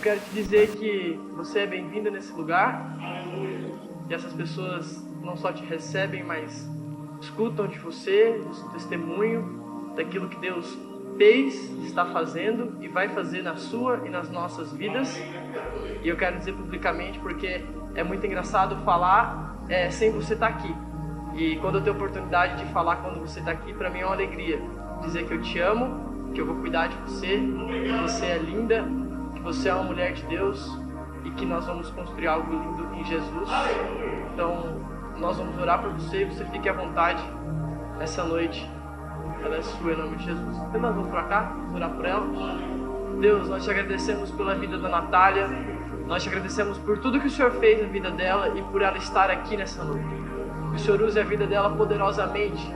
quero te dizer que você é bem-vindo nesse lugar. E essas pessoas não só te recebem, mas escutam de você, do seu testemunho, daquilo que Deus fez, está fazendo e vai fazer na sua e nas nossas vidas. E eu quero dizer publicamente porque é muito engraçado falar sem você estar aqui. E quando eu tenho a oportunidade de falar quando você está aqui, para mim é uma alegria dizer que eu te amo, que eu vou cuidar de você, que você é linda, que você é uma mulher de Deus e que nós vamos construir algo lindo em Jesus. Então, nós vamos orar por você e você fique à vontade essa noite. Ela é sua em nome de Jesus. Então nós vamos para cá, vamos orar por ela. Deus, nós te agradecemos pela vida da Natália. Nós te agradecemos por tudo que o Senhor fez na vida dela e por ela estar aqui nessa noite. Que o Senhor use a vida dela poderosamente.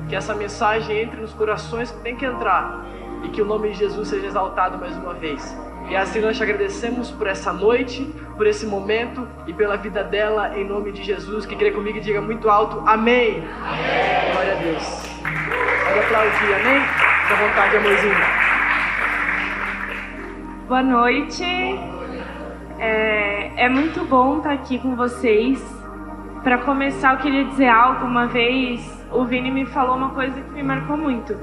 Que essa mensagem entre nos corações que tem que entrar. E que o nome de Jesus seja exaltado mais uma vez. E assim nós te agradecemos por essa noite, por esse momento e pela vida dela, em nome de Jesus. Quem crê comigo diga muito alto, amém. Amém. Glória a Deus. Pode aplaudir, amém? Fica à vontade, amorzinho. Boa noite. É muito bom estar aqui com vocês. Para começar, eu queria dizer algo. Uma vez, o Vini me falou uma coisa que me marcou muito.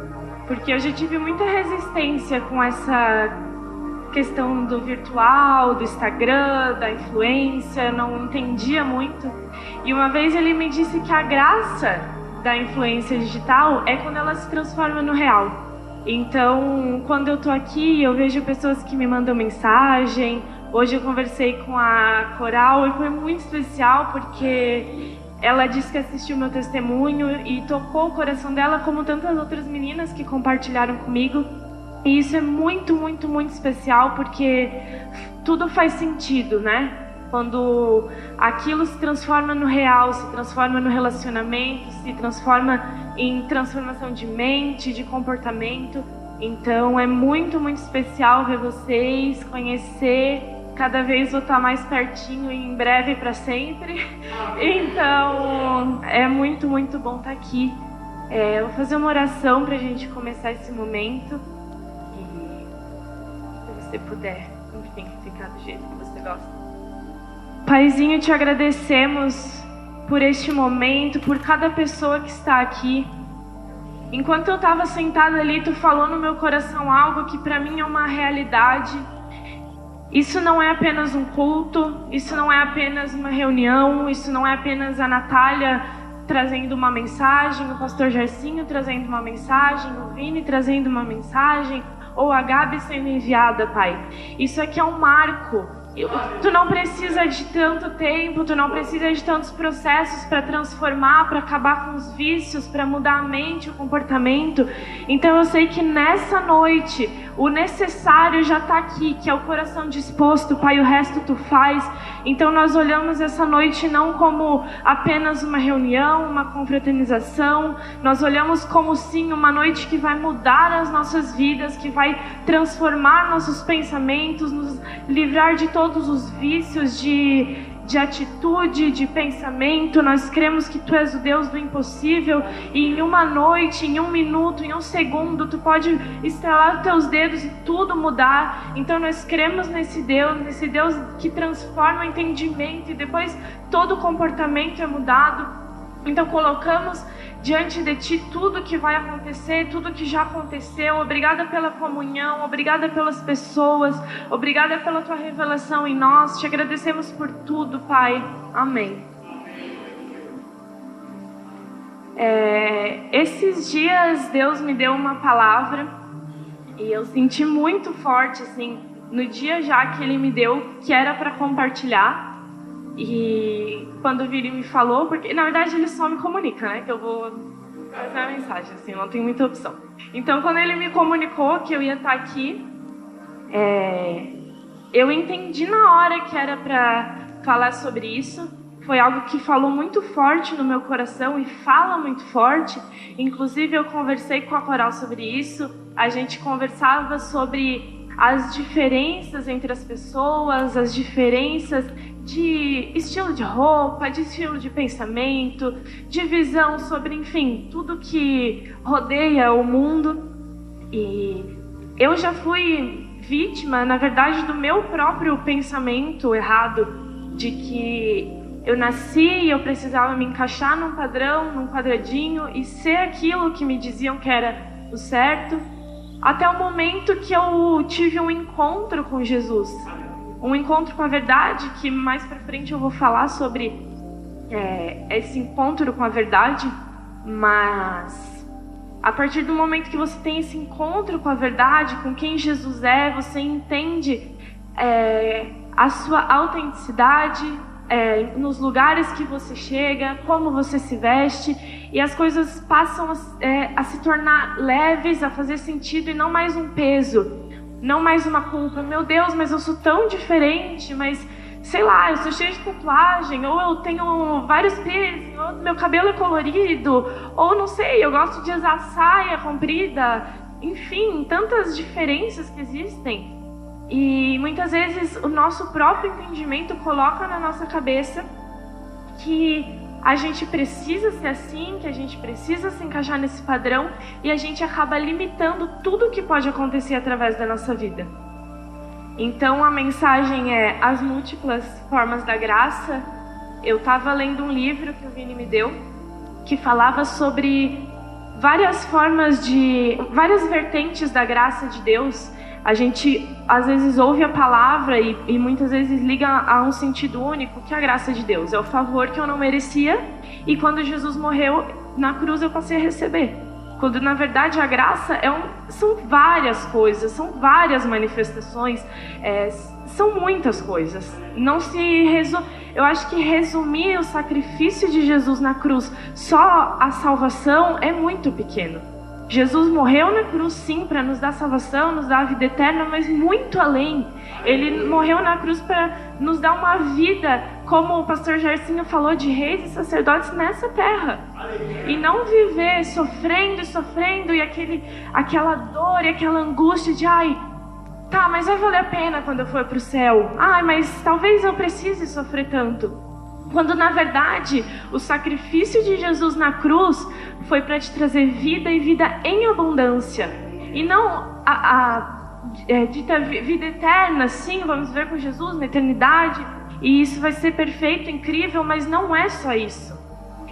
Porque eu já tive muita resistência com essa questão do virtual, do Instagram, da influência, não entendia muito. E uma vez ele me disse que a graça da influência digital é quando ela se transforma no real. Então, quando eu tô aqui, eu vejo pessoas que me mandam mensagem. Hoje eu conversei com a Coral e foi muito especial porque ela disse que assistiu meu testemunho e tocou o coração dela, como tantas outras meninas que compartilharam comigo. E isso é muito, muito, muito especial porque tudo faz sentido, né? Quando aquilo se transforma no real, se transforma no relacionamento, se transforma em transformação de mente, de comportamento. Então é muito, muito especial ver vocês, conhecer. Cada vez vou estar mais pertinho e em breve para sempre. Então é muito, muito bom estar aqui. Eu vou fazer uma oração para a gente começar esse momento. Se você puder, enfim, ficar do jeito que você gosta. Paizinho, te agradecemos por este momento, por cada pessoa que está aqui. Enquanto eu estava sentada ali, tu falou no meu coração algo que para mim é uma realidade. Isso não é apenas um culto, isso não é apenas uma reunião, isso não é apenas a Natália trazendo uma mensagem, o pastor Jarcinho trazendo uma mensagem, o Vini trazendo uma mensagem, ou a Gabi sendo enviada, Pai. Isso aqui é um marco. Tu não precisa de tanto tempo, tu não precisa de tantos processos para transformar, para acabar com os vícios, para mudar a mente, o comportamento. Então eu sei que nessa noite o necessário já está aqui, que é o coração disposto, Pai, o resto tu faz. Então nós olhamos essa noite não como apenas uma reunião, uma confraternização, nós olhamos como sim uma noite que vai mudar as nossas vidas, que vai transformar nossos pensamentos, nos livrar de todos os vícios de atitude, de pensamento. Nós cremos que Tu és o Deus do impossível e em uma noite, em um minuto, em um segundo, Tu pode estalar os Teus dedos e tudo mudar. Então nós cremos nesse Deus que transforma o entendimento e depois todo o comportamento é mudado. Então colocamos diante de Ti tudo que vai acontecer, tudo que já aconteceu. Obrigada pela comunhão, obrigada pelas pessoas, obrigada pela Tua revelação em nós. Te agradecemos por tudo, Pai. Amém. Esses dias Deus me deu uma palavra e eu senti muito forte, assim, no dia já que Ele me deu, que era para compartilhar. E quando o Vini me falou, porque na verdade ele só me comunica, né? Que eu vou fazer a mensagem, assim, não tem muita opção. Então quando ele me comunicou que eu ia estar aqui, eu entendi na hora que era para falar sobre isso. Foi algo que falou muito forte no meu coração e fala muito forte. Inclusive eu conversei com a Coral sobre isso. A gente conversava sobre as diferenças entre as pessoas, as diferenças de estilo de roupa, de estilo de pensamento, de visão sobre, enfim, tudo que rodeia o mundo. E eu já fui vítima, na verdade, do meu próprio pensamento errado de que eu nasci e eu precisava me encaixar num padrão, num quadradinho e ser aquilo que me diziam que era o certo, até o momento que eu tive um encontro com Jesus. Um encontro com a verdade, que mais pra frente eu vou falar sobre esse encontro com a verdade, mas a partir do momento que você tem esse encontro com a verdade, com quem Jesus é, você entende a sua autenticidade, nos lugares que você chega, como você se veste, e as coisas passam a se tornar leves, a fazer sentido e não mais um peso, não mais uma culpa. Meu Deus, mas eu sou tão diferente, mas sei lá, eu sou cheia de tatuagem, ou eu tenho vários piercing, ou meu cabelo é colorido, ou não sei, eu gosto de usar saia comprida, enfim, tantas diferenças que existem. E muitas vezes o nosso próprio entendimento coloca na nossa cabeça que a gente precisa ser assim, que a gente precisa se encaixar nesse padrão, e a gente acaba limitando tudo o que pode acontecer através da nossa vida. Então a mensagem é as múltiplas formas da graça. Eu estava lendo um livro que o Vini me deu, que falava sobre várias vertentes da graça de Deus. A gente às vezes ouve a palavra e muitas vezes liga a um sentido único, que é a graça de Deus. É o favor que eu não merecia, e quando Jesus morreu na cruz eu passei a receber. Quando na verdade a graça são várias coisas, são várias manifestações, são muitas coisas. Eu acho que resumir o sacrifício de Jesus na cruz só a salvação é muito pequeno. Jesus morreu na cruz, sim, para nos dar salvação, nos dar a vida eterna, mas muito além. Ele morreu na cruz para nos dar uma vida, como o pastor Jairzinho falou, de reis e sacerdotes nessa terra. E não viver sofrendo, e aquela dor e aquela angústia de, tá, mas vai valer a pena quando eu for para o céu. Mas talvez eu precise sofrer tanto. Quando, na verdade, o sacrifício de Jesus na cruz foi para te trazer vida e vida em abundância. E não dita vida eterna, sim, vamos ver com Jesus na eternidade. E isso vai ser perfeito, incrível, mas não é só isso.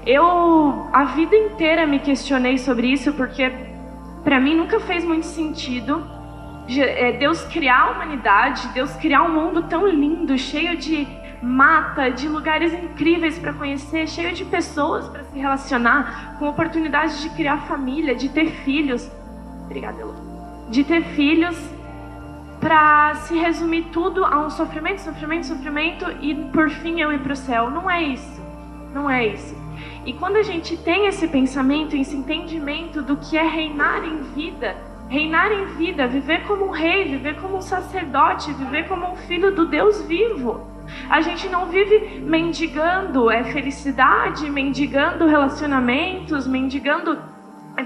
Eu, a vida inteira, me questionei sobre isso, porque para mim nunca fez muito sentido Deus criar a humanidade, Deus criar um mundo tão lindo, cheio de mata, de lugares incríveis para conhecer, cheio de pessoas para se relacionar, com oportunidade de criar família, de ter filhos. Obrigada, Elô. De ter filhos, para se resumir tudo a um sofrimento e por fim eu ir para o céu. Não é isso. Não é isso. E quando a gente tem esse pensamento, esse entendimento do que é reinar em vida, viver como um rei, viver como um sacerdote, viver como um filho do Deus vivo. A gente não vive mendigando felicidade, mendigando relacionamentos, mendigando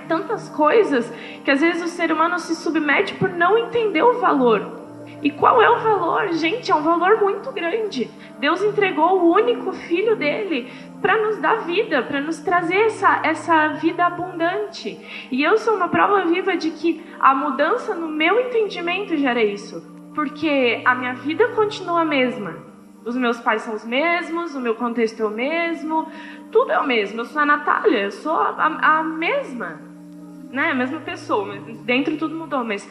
tantas coisas que às vezes o ser humano se submete por não entender o valor. E qual é o valor? Gente, é um valor muito grande. Deus entregou o único filho dele para nos dar vida, para nos trazer essa vida abundante. E eu sou uma prova viva de que a mudança no meu entendimento gera isso. Porque a minha vida continua a mesma. Os meus pais são os mesmos, o meu contexto é o mesmo, tudo é o mesmo. Eu sou a Natália, eu sou a mesma, né? A mesma pessoa, mas dentro tudo mudou, mas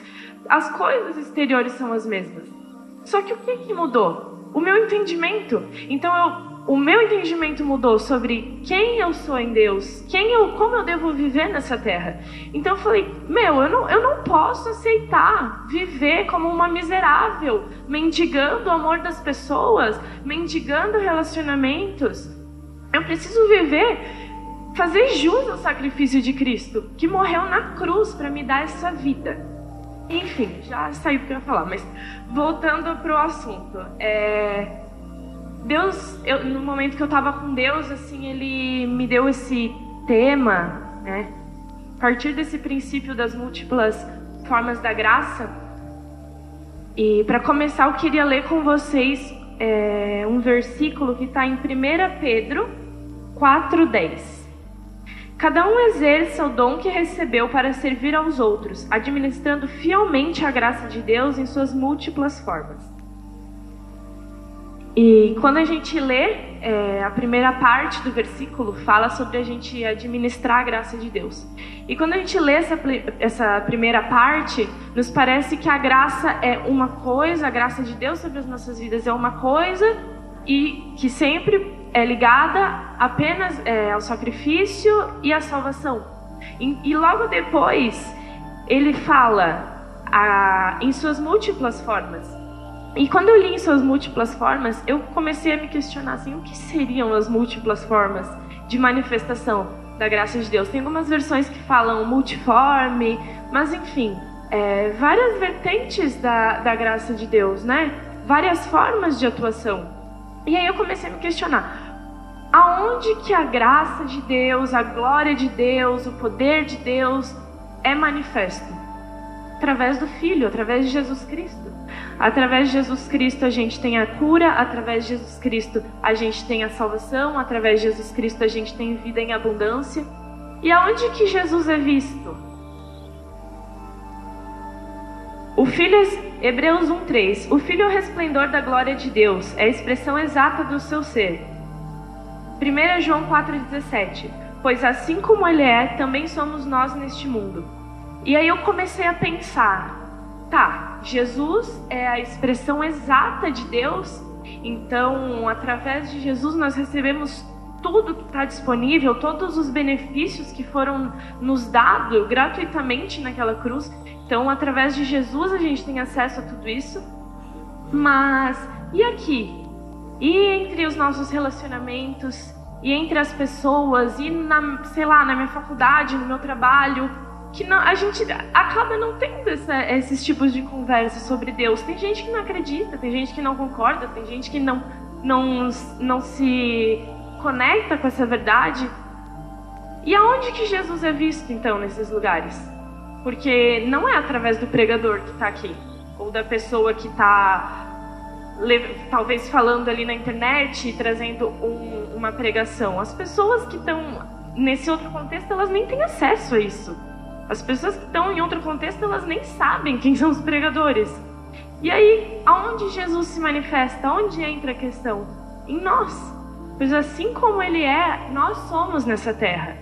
as coisas exteriores são as mesmas. Só que o que mudou? O meu entendimento. Então o meu entendimento mudou sobre quem eu sou em Deus, como eu devo viver nessa terra. Então eu falei, eu não posso aceitar viver como uma miserável, mendigando o amor das pessoas, mendigando relacionamentos. Eu preciso fazer jus ao sacrifício de Cristo, que morreu na cruz para me dar essa vida. Enfim, já saiu o que eu ia falar, mas voltando para o assunto. Deus, no momento que eu estava com Deus, assim, Ele me deu esse tema, né? A partir desse princípio das múltiplas formas da graça. E para começar, eu queria ler com vocês um versículo que está em 1 Pedro 4:10, Cada um exerça o dom que recebeu para servir aos outros, administrando fielmente a graça de Deus em suas múltiplas formas. E quando a gente lê a primeira parte do versículo, fala sobre a gente administrar a graça de Deus. E quando a gente lê essa primeira parte, nos parece que a graça é uma coisa, a graça de Deus sobre as nossas vidas é uma coisa, e que sempre é ligada apenas ao sacrifício e à salvação. E logo depois, ele fala em suas múltiplas formas. E quando eu li em suas múltiplas formas, eu comecei a me questionar assim, o que seriam as múltiplas formas de manifestação da graça de Deus? Tem algumas versões que falam multiforme, mas enfim, várias vertentes da graça de Deus, né? Várias formas de atuação. E aí eu comecei a me questionar, aonde que a graça de Deus, a glória de Deus, o poder de Deus é manifesto? Através do Filho, através de Jesus Cristo. Através de Jesus Cristo a gente tem a cura, através de Jesus Cristo a gente tem a salvação, através de Jesus Cristo a gente tem vida em abundância. E aonde que Jesus é visto? O Filho, Hebreus 1:3, o Filho é o resplendor da glória de Deus, é a expressão exata do seu ser. 1 João 4,17, pois assim como Ele é, também somos nós neste mundo. E aí eu comecei a pensar, Jesus é a expressão exata de Deus, então através de Jesus nós recebemos tudo que está disponível, todos os benefícios que foram nos dados gratuitamente naquela cruz. Então através de Jesus a gente tem acesso a tudo isso. Mas e aqui? E entre os nossos relacionamentos? E entre as pessoas? E na minha faculdade, no meu trabalho? Que a gente acaba não tendo esses tipos de conversa sobre Deus. Tem gente que não acredita, tem gente que não concorda, tem gente que não se conecta com essa verdade. E aonde que Jesus é visto, então, nesses lugares? Porque não é através do pregador que está aqui, ou da pessoa que está talvez falando ali na internet, trazendo uma pregação. As pessoas que estão nesse outro contexto, elas nem têm acesso a isso. As pessoas que estão em outro contexto, elas nem sabem quem são os pregadores. E aí, aonde Jesus se manifesta? Onde entra a questão? Em nós. Pois assim como Ele é, nós somos nessa terra.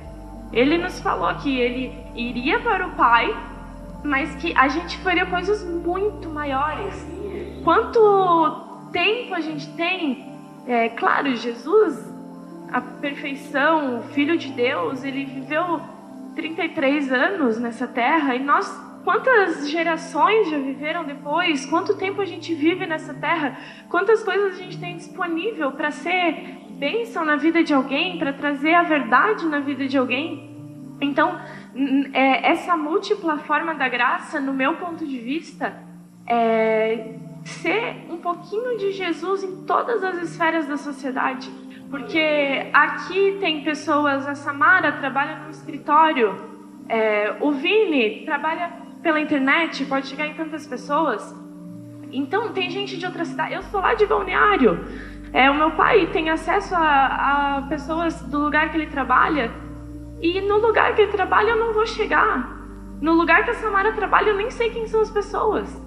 Ele nos falou que Ele iria para o Pai, mas que a gente faria coisas muito maiores. Quanto tempo a gente tem? Claro, Jesus, a perfeição, o Filho de Deus, Ele viveu 33 anos nessa terra, e nós, quantas gerações já viveram depois? Quanto tempo a gente vive nessa terra? Quantas coisas a gente tem disponível para ser bênção na vida de alguém, para trazer a verdade na vida de alguém? Então, essa múltipla forma da graça, no meu ponto de vista, é ser um pouquinho de Jesus em todas as esferas da sociedade. Porque aqui tem pessoas, a Samara trabalha no escritório, o Vini trabalha pela internet, pode chegar em tantas pessoas. Então tem gente de outra cidade, eu sou lá de Balneário, o meu pai tem acesso a pessoas do lugar que ele trabalha, e no lugar que ele trabalha eu não vou chegar. No lugar que a Samara trabalha eu nem sei quem são as pessoas.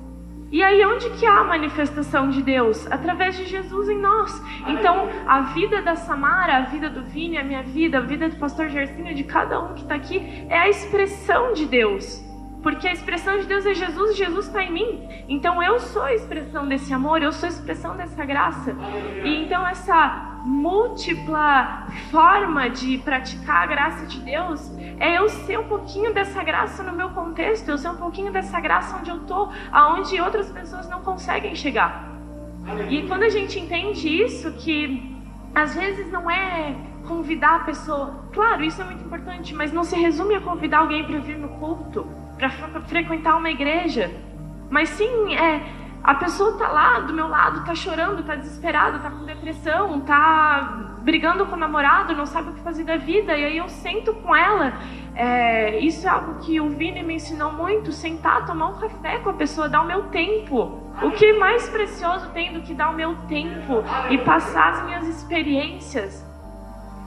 E aí onde que há a manifestação de Deus? Através de Jesus em nós. Então a vida da Samara, a vida do Vini, a minha vida, a vida do pastor Gersinho, de cada um que está aqui, é a expressão de Deus. Porque a expressão de Deus é Jesus, Jesus está em mim. Então eu sou a expressão desse amor, eu sou a expressão dessa graça. E então essa múltipla forma de praticar a graça de Deus é eu ser um pouquinho dessa graça no meu contexto, eu ser um pouquinho dessa graça onde eu estou, aonde outras pessoas não conseguem chegar. E quando a gente entende isso, que às vezes não é convidar a pessoa, claro, isso é muito importante, mas não se resume a convidar alguém para vir no culto, para frequentar uma igreja, mas sim a pessoa está lá do meu lado, está chorando, está desesperada, está com depressão, está brigando com o namorado, não sabe o que fazer da vida, e aí eu sento com ela. Isso é algo que o Vini me ensinou muito, sentar, tomar um café com a pessoa, dar o meu tempo. O que mais precioso tem do que dar o meu tempo e passar as minhas experiências?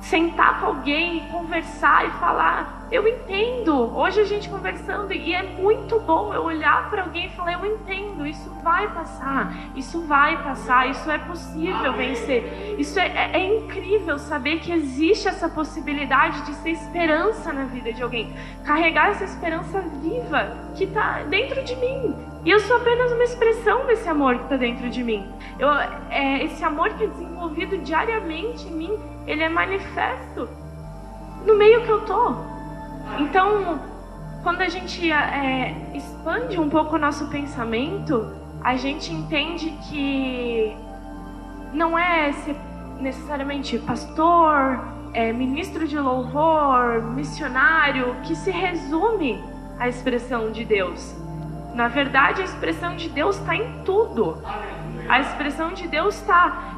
sentar com alguém, conversar e falar, eu entendo. Hoje a gente conversando, e é muito bom eu olhar para alguém e falar, eu entendo, isso vai passar, isso é possível vencer. Isso é incrível saber que existe essa possibilidade de ser esperança na vida de alguém, carregar essa esperança viva que está dentro de mim. E eu sou apenas uma expressão desse amor que está dentro de mim. Esse amor que é desenvolvido diariamente em mim, ele é manifesto no meio que eu tô. Então, quando a gente expande um pouco o nosso pensamento, a gente entende que não é ser necessariamente pastor, ministro de louvor, missionário, que se resume à expressão de Deus. Na verdade, a expressão de Deus está em tudo. A expressão de Deus está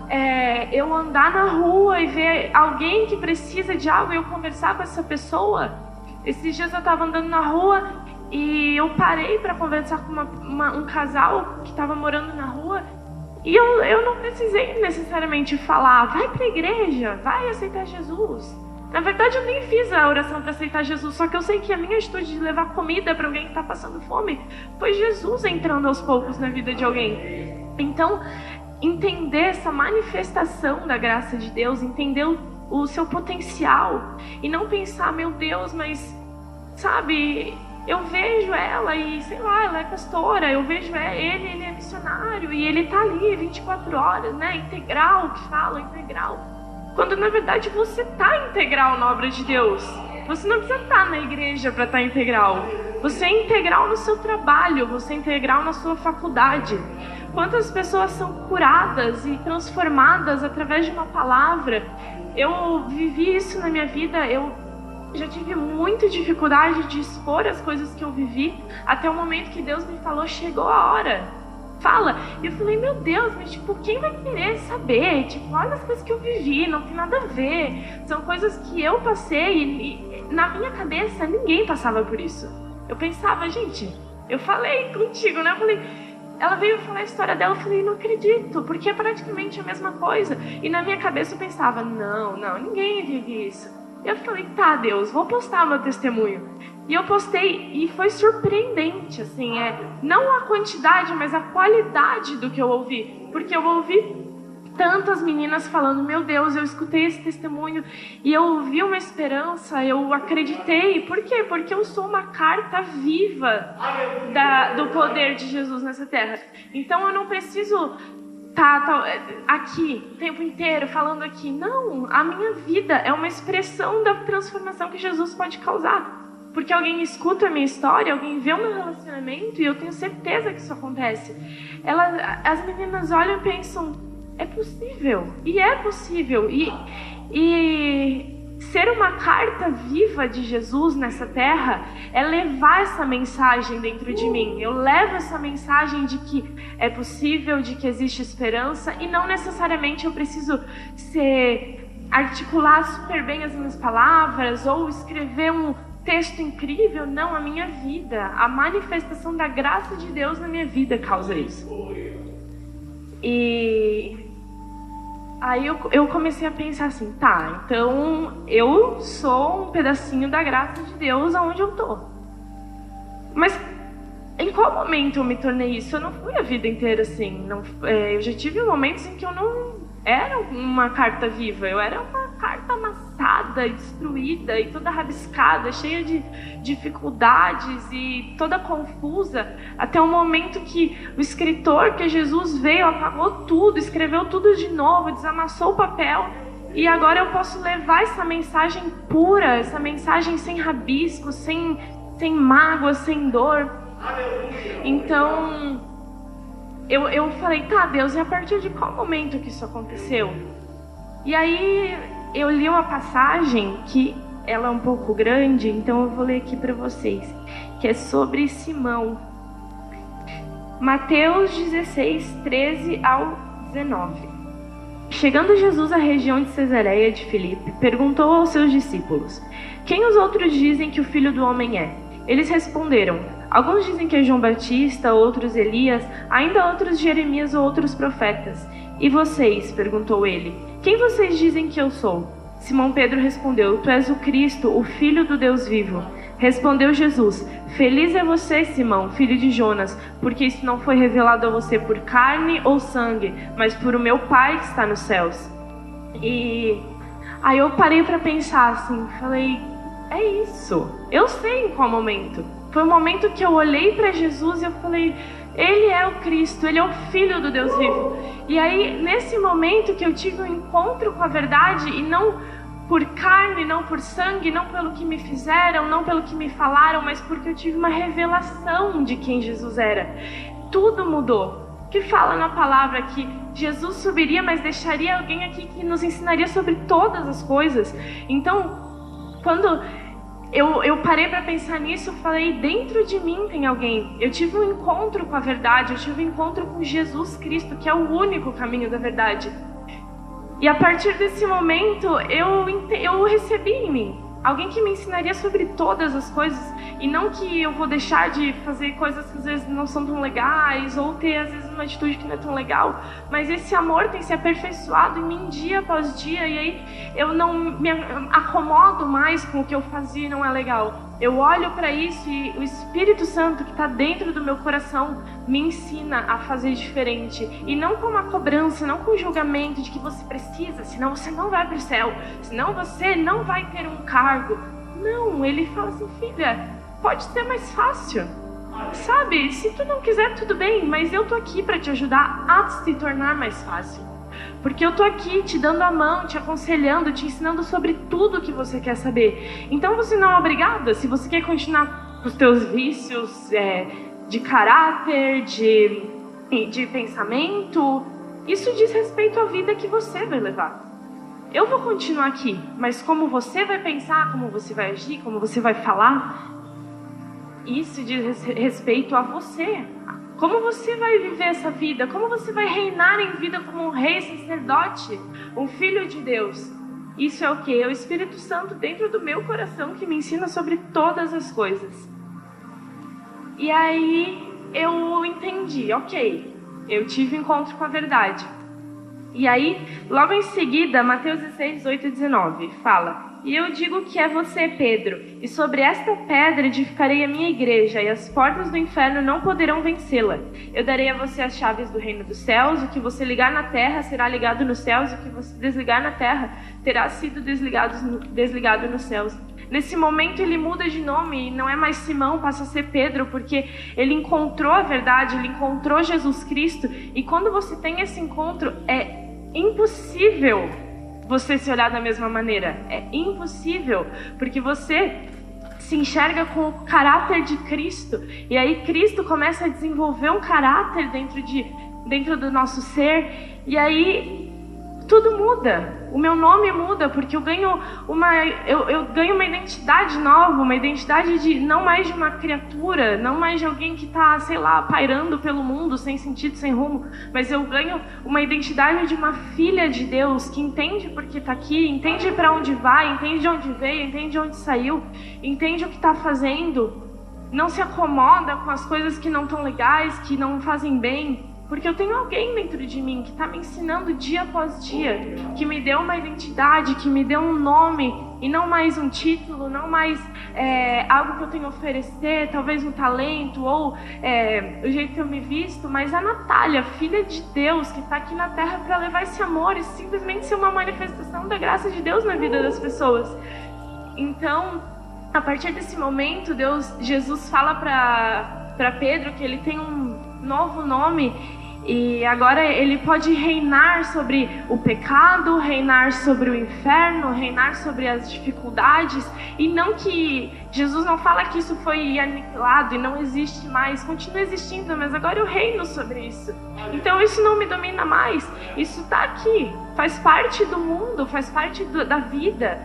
eu andar na rua e ver alguém que precisa de algo e eu conversar com essa pessoa. Esses dias eu estava andando na rua e eu parei para conversar com um casal que estava morando na rua. E eu não precisei necessariamente falar, vai para a igreja, vai aceitar Jesus. Na verdade, eu nem fiz a oração para aceitar Jesus, só que eu sei que a minha atitude de levar comida para alguém que está passando fome foi Jesus entrando aos poucos na vida de alguém. Então, entender essa manifestação da graça de Deus, entender o seu potencial e não pensar, meu Deus, mas, sabe, eu vejo ela e, sei lá, ela é pastora, eu vejo ele é missionário e ele tá ali 24 horas, né, integral, que fala, integral. Quando, na verdade, você tá integral na obra de Deus. Você não precisa estar na igreja para estar integral. Você é integral no seu trabalho, você é integral na sua faculdade. Quantas pessoas são curadas e transformadas através de uma palavra? Eu vivi isso na minha vida, eu já tive muita dificuldade de expor as coisas que eu vivi, até o momento que Deus me falou, chegou a hora. Fala. E eu falei, meu Deus, mas tipo, quem vai querer saber? Tipo, olha as coisas que eu vivi, não tem nada a ver. São coisas que eu passei e na minha cabeça ninguém passava por isso. Eu pensava, gente, eu falei contigo, né? Eu falei, ela veio falar a história dela, eu falei, não acredito, porque é praticamente a mesma coisa. E na minha cabeça eu pensava, não, ninguém vive isso. Eu falei, tá, Deus, vou postar meu testemunho. E eu postei e foi surpreendente, assim, não a quantidade, mas a qualidade do que eu ouvi. Porque eu ouvi tantas meninas falando, meu Deus, eu escutei esse testemunho e eu ouvi uma esperança, eu acreditei. Por quê? Porque eu sou uma carta viva do poder de Jesus nessa terra. Então eu não preciso tá aqui o tempo inteiro falando aqui. Não, a minha vida é uma expressão da transformação que Jesus pode causar. Porque alguém escuta a minha história, alguém vê o meu relacionamento e eu tenho certeza que isso acontece. As meninas olham e pensam, é possível. E é possível. E ser uma carta viva de Jesus nessa terra é levar essa mensagem dentro de mim. Eu levo essa mensagem de que é possível, de que existe esperança e não necessariamente eu preciso articular super bem as minhas palavras ou escrever um texto incrível. Não, a minha vida, a manifestação da graça de Deus na minha vida causa isso. E aí eu comecei a pensar assim, tá, então eu sou um pedacinho da graça de Deus aonde eu tô. Mas em qual momento eu me tornei isso? Eu não fui a vida inteira assim. Eu já tive momentos em que eu não era uma carta viva, eu era uma carta amassada, destruída e toda rabiscada, cheia de dificuldades e toda confusa, até o momento que o escritor, que Jesus veio, apagou tudo, escreveu tudo de novo, desamassou o papel, e agora eu posso levar essa mensagem pura, essa mensagem sem rabisco, sem mágoa, sem dor. Então eu falei, tá, Deus, e a partir de qual momento que isso aconteceu? E aí eu li uma passagem que ela é um pouco grande, então eu vou ler aqui para vocês, que é sobre Simão. Mateus 16, 13 ao 19. Chegando Jesus à região de Cesareia de Filipe, perguntou aos seus discípulos, quem os outros dizem que o Filho do Homem é? Eles responderam, alguns dizem que é João Batista, outros Elias, ainda outros Jeremias ou outros profetas. E vocês? Perguntou ele. Quem vocês dizem que eu sou? Simão Pedro respondeu: Tu és o Cristo, o Filho do Deus vivo. Respondeu Jesus: Feliz é você, Simão, filho de Jonas, porque isso não foi revelado a você por carne ou sangue, mas por o meu Pai que está nos céus. E aí eu parei para pensar assim, falei, é isso. Eu sei em qual momento. Foi o momento que eu olhei para Jesus e eu falei, Ele é o Cristo, Ele é o Filho do Deus vivo. E aí, nesse momento que eu tive um encontro com a verdade, e não por carne, não por sangue, não pelo que me fizeram, não pelo que me falaram, mas porque eu tive uma revelação de quem Jesus era. Tudo mudou. Que fala na palavra que Jesus subiria, mas deixaria alguém aqui que nos ensinaria sobre todas as coisas. Então, quando eu parei para pensar nisso, eu falei, dentro de mim tem alguém. Eu tive um encontro com a verdade, eu tive um encontro com Jesus Cristo, que é o único caminho da verdade. E a partir desse momento, eu recebi em mim alguém que me ensinaria sobre todas as coisas, e não que eu vou deixar de fazer coisas que às vezes não são tão legais, ou ter às vezes uma atitude que não é tão legal, mas esse amor tem se aperfeiçoado em mim dia após dia, e aí eu não me acomodo mais com o que eu fazia e não é legal. Eu olho para isso e o Espírito Santo que está dentro do meu coração me ensina a fazer diferente. E não com uma cobrança, não com um julgamento de que você precisa, senão você não vai para o céu, senão você não vai ter um cargo. Não, ele fala assim, filha, pode ser mais fácil. Sabe, se tu não quiser, tudo bem, mas eu tô aqui para te ajudar a se tornar mais fácil. Porque eu tô aqui te dando a mão, te aconselhando, te ensinando sobre tudo que você quer saber. Então você não é obrigada, se você quer continuar com os teus vícios de caráter, de pensamento, isso diz respeito à vida que você vai levar. Eu vou continuar aqui, mas como você vai pensar, como você vai agir, como você vai falar, isso diz respeito a você. Como você vai viver essa vida? Como você vai reinar em vida como um rei sacerdote, um filho de Deus? Isso é o quê? É o Espírito Santo dentro do meu coração que me ensina sobre todas as coisas. E aí eu entendi, ok, eu tive encontro com a verdade. E aí, logo em seguida, Mateus 16, 18 e 19, fala: E eu digo que é você, Pedro, e sobre esta pedra edificarei a minha igreja, e as portas do inferno não poderão vencê-la. Eu darei a você as chaves do reino dos céus, o que você ligar na terra será ligado nos céus, e o que você desligar na terra terá sido desligado nos céus. Nesse momento ele muda de nome, e não é mais Simão, passa a ser Pedro, porque ele encontrou a verdade, ele encontrou Jesus Cristo, e quando você tem esse encontro, é impossível você se olhar da mesma maneira. É impossível, porque você se enxerga com o caráter de Cristo, e aí Cristo começa a desenvolver um caráter dentro do nosso ser, e aí tudo muda. O meu nome muda, porque eu ganho uma identidade nova, uma identidade de não mais de uma criatura, não mais de alguém que está, sei lá, pairando pelo mundo sem sentido, sem rumo, mas eu ganho uma identidade de uma filha de Deus que entende por que está aqui, entende para onde vai, entende de onde veio, entende de onde saiu, entende o que está fazendo, não se acomoda com as coisas que não estão legais, que não fazem bem. Porque eu tenho alguém dentro de mim que está me ensinando dia após dia, que me deu uma identidade, que me deu um nome, e não mais um título, não mais algo que eu tenho a oferecer, talvez um talento, ou o jeito que eu me visto, mas a Natália, filha de Deus, que está aqui na Terra para levar esse amor e simplesmente ser uma manifestação da graça de Deus na vida das pessoas. Então, a partir desse momento, Jesus fala para Pedro que ele tem um novo nome, e agora ele pode reinar sobre o pecado, reinar sobre o inferno, reinar sobre as dificuldades. E não que Jesus não fala que isso foi aniquilado e não existe mais, continua existindo, mas agora eu reino sobre isso. Então isso não me domina mais, isso está aqui, faz parte do mundo, faz parte da vida.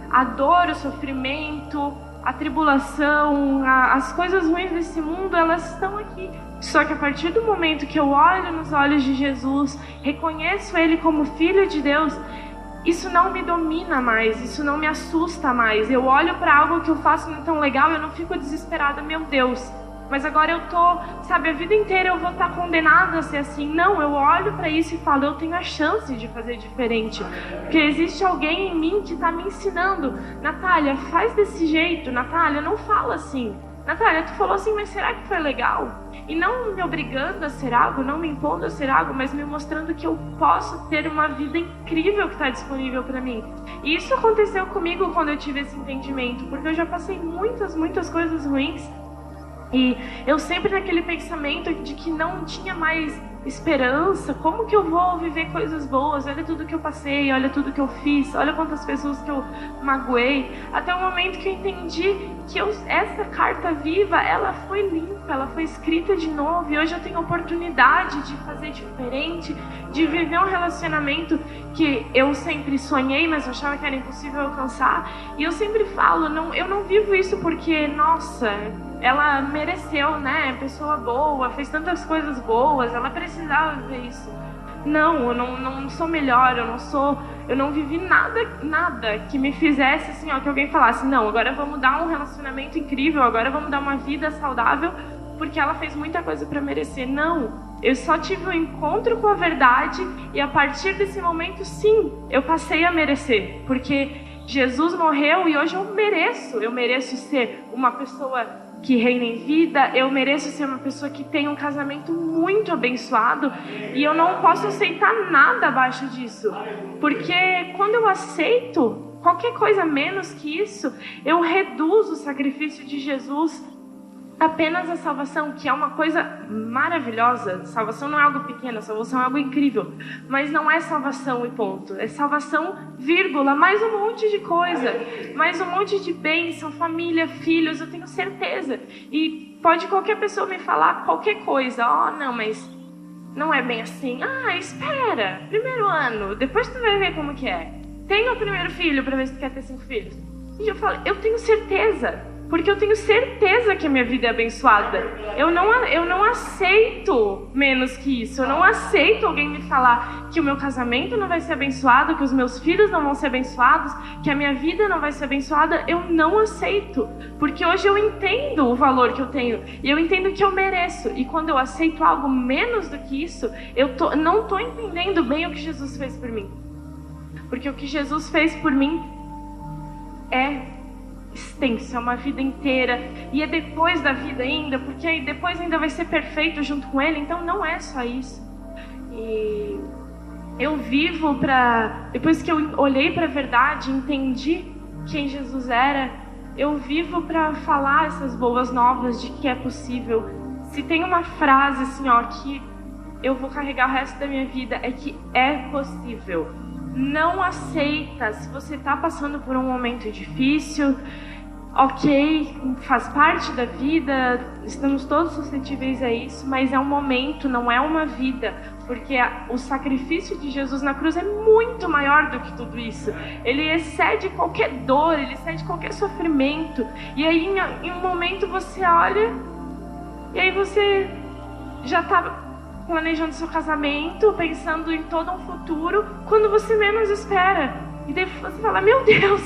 A dor, o sofrimento, a tribulação, as coisas ruins desse mundo, elas estão aqui. Só que a partir do momento que eu olho nos olhos de Jesus, reconheço Ele como Filho de Deus, isso não me domina mais, isso não me assusta mais. Eu olho para algo que eu faço não tão legal, eu não fico desesperada, meu Deus, mas agora eu tô, sabe, a vida inteira eu vou estar condenada a ser assim. Não, eu olho para isso e falo, eu tenho a chance de fazer diferente, porque existe alguém em mim que está me ensinando. Natália, faz desse jeito. Natália, não fala assim. Natália, tu falou assim, mas será que foi legal? E não me obrigando a ser algo, não me impondo a ser algo, mas me mostrando que eu posso ter uma vida incrível que está disponível para mim. E isso aconteceu comigo quando eu tive esse entendimento, porque eu já passei muitas coisas ruins. E eu sempre naquele pensamento de que não tinha mais esperança. Como que eu vou viver coisas boas? Olha tudo que eu passei, olha tudo que eu fiz, olha quantas pessoas que eu magoei. Até o momento que eu entendi que essa carta viva, ela foi limpa, ela foi escrita de novo. E hoje eu tenho a oportunidade de fazer diferente, de viver um relacionamento que eu sempre sonhei, mas eu achava que era impossível alcançar. E eu sempre falo, eu não vivo isso porque, nossa, ela mereceu, né? Pessoa boa, fez tantas coisas boas, ela precisava ver isso. Não, eu não sou melhor, eu não vivi nada que me fizesse assim, ó, que alguém falasse, não, agora vamos dar um relacionamento incrível, agora vamos dar uma vida saudável, porque ela fez muita coisa para merecer. Não, eu só tive um encontro com a verdade e a partir desse momento, sim, eu passei a merecer, porque Jesus morreu e hoje eu mereço ser uma pessoa que reina em vida, eu mereço ser uma pessoa que tem um casamento muito abençoado e eu não posso aceitar nada abaixo disso, porque quando eu aceito qualquer coisa menos que isso, eu reduzo o sacrifício de Jesus apenas a salvação, que é uma coisa maravilhosa. Salvação não é algo pequeno, salvação é algo incrível, mas não é salvação e ponto, é salvação, vírgula, mais um monte de coisa, mais um monte de bênção, família, filhos, eu tenho certeza. E pode qualquer pessoa me falar qualquer coisa, não, mas não é bem assim. Espera, primeiro ano, depois tu vai ver como que é. Tem o primeiro filho para ver se tu quer ter 5 filhos. E eu falo, eu tenho certeza, porque eu tenho certeza que a minha vida é abençoada. Eu não aceito menos que isso. Eu não aceito alguém me falar que o meu casamento não vai ser abençoado, que os meus filhos não vão ser abençoados, que a minha vida não vai ser abençoada. Eu não aceito, porque hoje eu entendo o valor que eu tenho e eu entendo que eu mereço. E quando eu aceito algo menos do que isso, eu não estou entendendo bem o que Jesus fez por mim. Porque o que Jesus fez por mim é extenso, é uma vida inteira, e é depois da vida ainda, porque aí depois ainda vai ser perfeito junto com Ele, então não é só isso. E eu vivo depois que eu olhei para a verdade, entendi quem Jesus era, eu vivo para falar essas boas novas de que é possível. Se tem uma frase assim, que eu vou carregar o resto da minha vida, é que é possível. Não aceita, se você está passando por um momento difícil, ok, faz parte da vida, estamos todos suscetíveis a isso, mas é um momento, não é uma vida, porque o sacrifício de Jesus na cruz é muito maior do que tudo isso. Ele excede qualquer dor, ele excede qualquer sofrimento. E aí em um momento você olha, e aí você já está planejando seu casamento, pensando em todo um futuro, quando você menos espera. E daí você fala, meu Deus,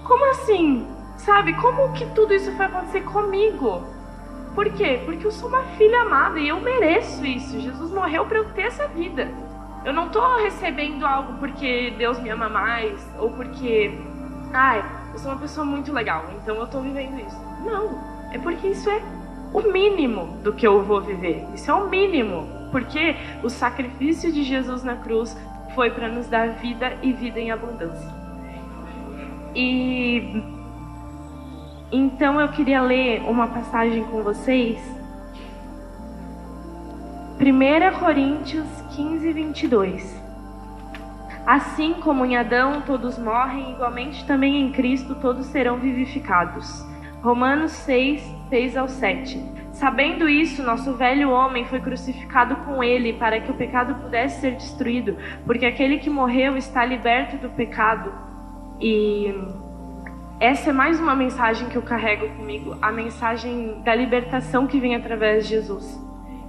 como assim? Sabe, como que tudo isso foi acontecer comigo? Por quê? Porque eu sou uma filha amada e eu mereço isso. Jesus morreu para eu ter essa vida. Eu não estou recebendo algo porque Deus me ama mais, ou porque, eu sou uma pessoa muito legal, então eu estou vivendo isso. Não, é porque isso é o mínimo do que eu vou viver. Isso é o mínimo. Porque o sacrifício de Jesus na cruz foi para nos dar vida e vida em abundância. E então eu queria ler uma passagem com vocês. 1 Coríntios 15, 22. Assim como em Adão todos morrem, igualmente também em Cristo todos serão vivificados. Romanos 6, 6 ao 7. Sabendo isso, nosso velho homem foi crucificado com ele para que o pecado pudesse ser destruído, porque aquele que morreu está liberto do pecado. E essa é mais uma mensagem que eu carrego comigo, a mensagem da libertação que vem através de Jesus.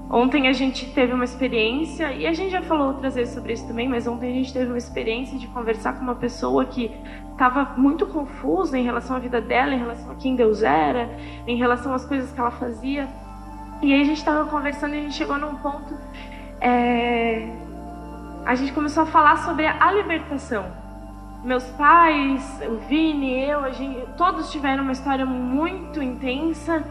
Ontem a gente teve uma experiência, e a gente já falou outras vezes sobre isso também, mas ontem a gente teve uma experiência de conversar com uma pessoa que estava muito confusa em relação à vida dela, em relação a quem Deus era, em relação às coisas que ela fazia. E aí a gente estava conversando e a gente chegou num ponto, a gente começou a falar sobre a libertação. Meus pais, o Vini, eu, todos tiveram uma história muito intensa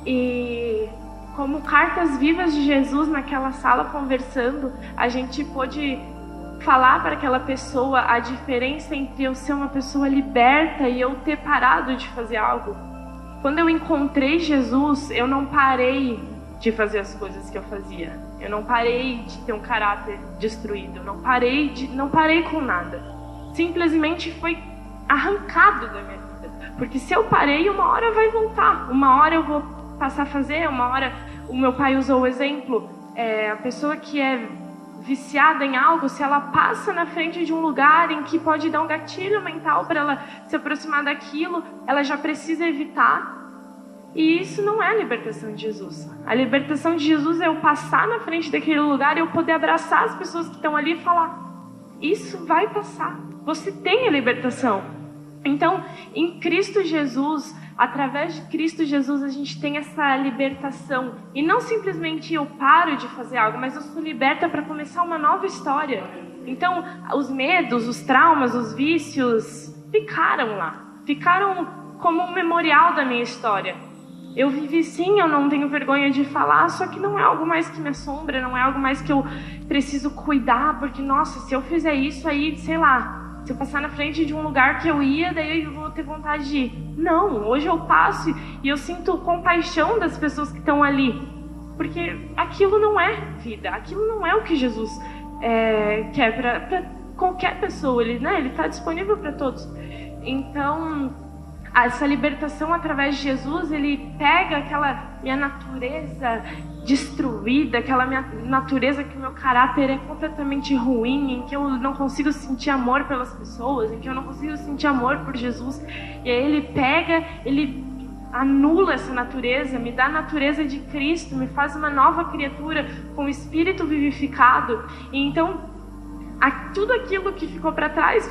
e como cartas vivas de Jesus naquela sala conversando, a gente pôde falar para aquela pessoa a diferença entre eu ser uma pessoa liberta e eu ter parado de fazer algo. Quando eu encontrei Jesus, eu não parei de fazer as coisas que eu fazia. Eu não parei de ter um caráter destruído. Eu não parei com nada. Simplesmente foi arrancado da minha vida. Porque se eu parei, uma hora vai voltar. Uma hora eu vou passar a fazer, uma hora... O meu pai usou o exemplo, a pessoa que é viciada em algo, se ela passa na frente de um lugar em que pode dar um gatilho mental para ela se aproximar daquilo, ela já precisa evitar. E isso não é a libertação de Jesus. A libertação de Jesus é eu passar na frente daquele lugar e eu poder abraçar as pessoas que estão ali e falar: isso vai passar. Você tem a libertação. Então, em Cristo Jesus, através de Cristo Jesus, a gente tem essa libertação. E não simplesmente eu paro de fazer algo, mas eu sou liberta para começar uma nova história. Então, os medos, os traumas, os vícios ficaram lá. Ficaram como um memorial da minha história. Eu vivi sim, eu não tenho vergonha de falar, só que não é algo mais que me assombra, não é algo mais que eu preciso cuidar, porque, nossa, se eu fizer isso aí, sei lá, se eu passar na frente de um lugar que eu ia, daí eu vou ter vontade de ir. Não, hoje eu passo e eu sinto compaixão das pessoas que estão ali, porque aquilo não é vida, aquilo não é o que Jesus quer para qualquer pessoa, ele está disponível para todos. Então, essa libertação através de Jesus, ele pega aquela minha natureza destruída, aquela minha natureza que o meu caráter é completamente ruim, em que eu não consigo sentir amor pelas pessoas, em que eu não consigo sentir amor por Jesus. E aí ele pega, ele anula essa natureza, me dá a natureza de Cristo, me faz uma nova criatura com o Espírito vivificado. E então tudo aquilo que ficou para trás,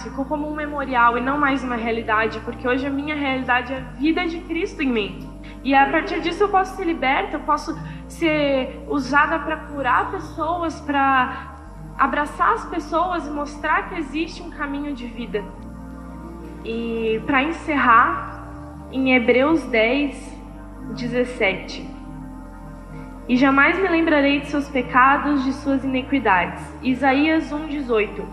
ficou como um memorial e não mais uma realidade, porque hoje a minha realidade é a vida de Cristo em mim. E a partir disso eu posso ser liberta, eu posso ser usada para curar pessoas, para abraçar as pessoas e mostrar que existe um caminho de vida. E para encerrar, em Hebreus 10, 17... E jamais me lembrarei de seus pecados, de suas iniquidades. Isaías 1:18.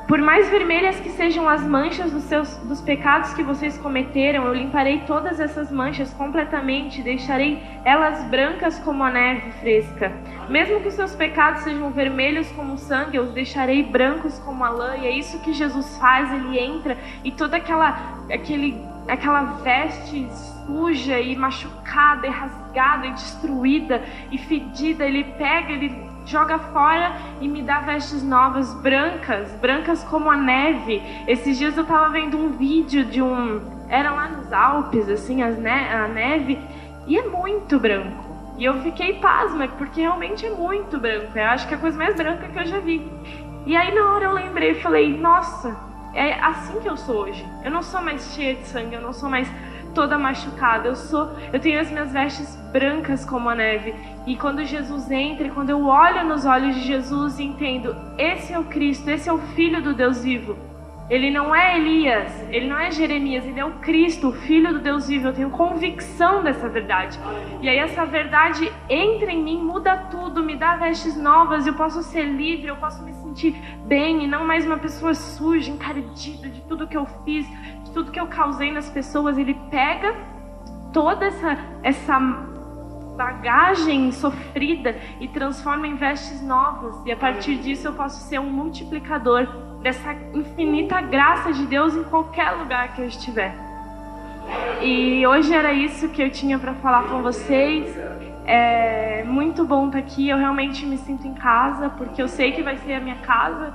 Por mais vermelhas que sejam as manchas dos pecados que vocês cometeram, eu limparei todas essas manchas completamente, deixarei elas brancas como a neve fresca. Mesmo que os seus pecados sejam vermelhos como o sangue, eu os deixarei brancos como a lã. E é isso que Jesus faz, ele entra e toda aquela veste suja e machucada e rasgada e destruída e fedida, ele pega, ele joga fora e me dá vestes novas, brancas como a neve. Esses dias eu tava vendo um vídeo era lá nos Alpes, assim, a neve, e é muito branco. E eu fiquei pasma, porque realmente é muito branco. Eu acho que é a coisa mais branca que eu já vi. E aí na hora eu lembrei e falei, nossa, é assim que eu sou hoje. Eu não sou mais cheia de sangue, eu não sou mais toda machucada. Eu tenho as minhas vestes brancas como a neve. E quando Jesus entra, quando eu olho nos olhos de Jesus e entendo, esse é o Cristo, esse é o Filho do Deus vivo. Ele não é Elias, ele não é Jeremias, ele é o Cristo, o Filho do Deus vivo. Eu tenho convicção dessa verdade. E aí essa verdade entra em mim, muda tudo, me dá vestes novas, eu posso ser livre, eu posso me sentir bem e não mais uma pessoa suja, encardida de tudo que eu fiz, de tudo que eu causei nas pessoas. Ele pega toda essa bagagem sofrida e transforma em vestes novas. E a partir disso eu posso ser um multiplicador dessa infinita graça de Deus em qualquer lugar que eu estiver. E hoje era isso que eu tinha para falar com vocês. É muito bom estar aqui. Eu realmente me sinto em casa, porque eu sei que vai ser a minha casa.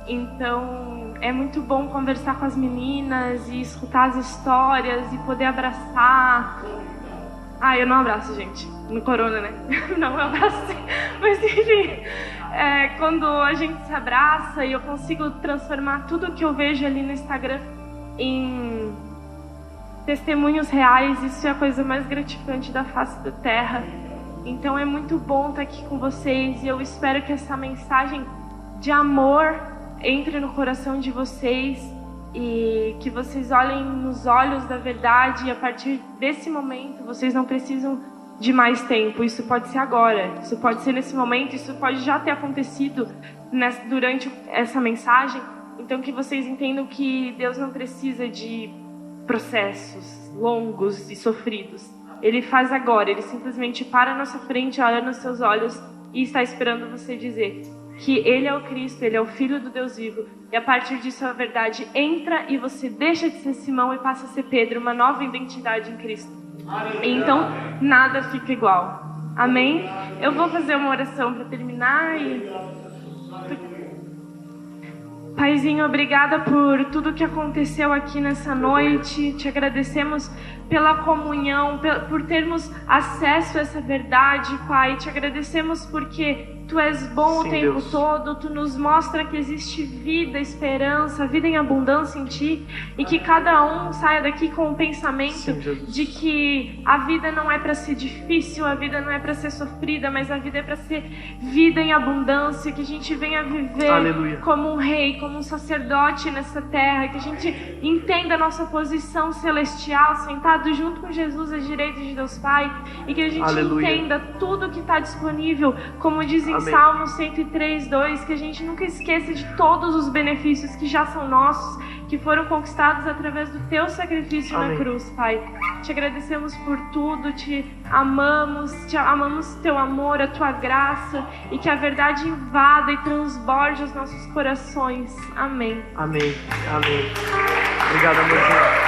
Então é muito bom conversar com as meninas e escutar as histórias e poder abraçar. Eu não abraço, gente, no corona, né? Não, eu abraço sim. Mas enfim, quando a gente se abraça e eu consigo transformar tudo que eu vejo ali no Instagram em testemunhos reais, isso é a coisa mais gratificante da face da terra. Então é muito bom estar aqui com vocês e eu espero que essa mensagem de amor entre no coração de vocês e que vocês olhem nos olhos da verdade e a partir desse momento vocês não precisam de mais tempo. Isso pode ser agora, isso pode ser nesse momento, isso pode já ter acontecido durante essa mensagem. Então que vocês entendam que Deus não precisa de processos longos e sofridos. Ele faz agora, Ele simplesmente para na nossa frente, olha nos seus olhos e está esperando você dizer que Ele é o Cristo, Ele é o Filho do Deus vivo. E a partir disso a verdade entra e você deixa de ser Simão e passa a ser Pedro, uma nova identidade em Cristo. E então nada fica igual. Amém? Eu vou fazer uma oração para terminar e... Paizinho, obrigada por tudo que aconteceu aqui nessa noite. Te agradecemos pela comunhão, por termos acesso a essa verdade, Pai. Te agradecemos porque Tu és bom o tempo Deus. todo. Tu nos mostra que existe vida, esperança, vida em abundância em Ti. E que cada um saia daqui com o pensamento de que a vida não é para ser difícil, a vida não é para ser sofrida, mas a vida é para ser vida em abundância. Que a gente venha viver Aleluia. como um rei, como um sacerdote nessa terra. Que a gente entenda a nossa posição celestial, sentado junto com Jesus à direita de Deus Pai. E que a gente Aleluia. entenda tudo que está disponível, como diz em Amém. Salmo 103:2, que a gente nunca esqueça de todos os benefícios que já são nossos, que foram conquistados através do Teu sacrifício Amém. na cruz, Pai. Te agradecemos por tudo, Te amamos Teu amor, a Tua graça, e que a verdade invada e transborde os nossos corações. Amém. Amém. Amém. Obrigado, amorzinho.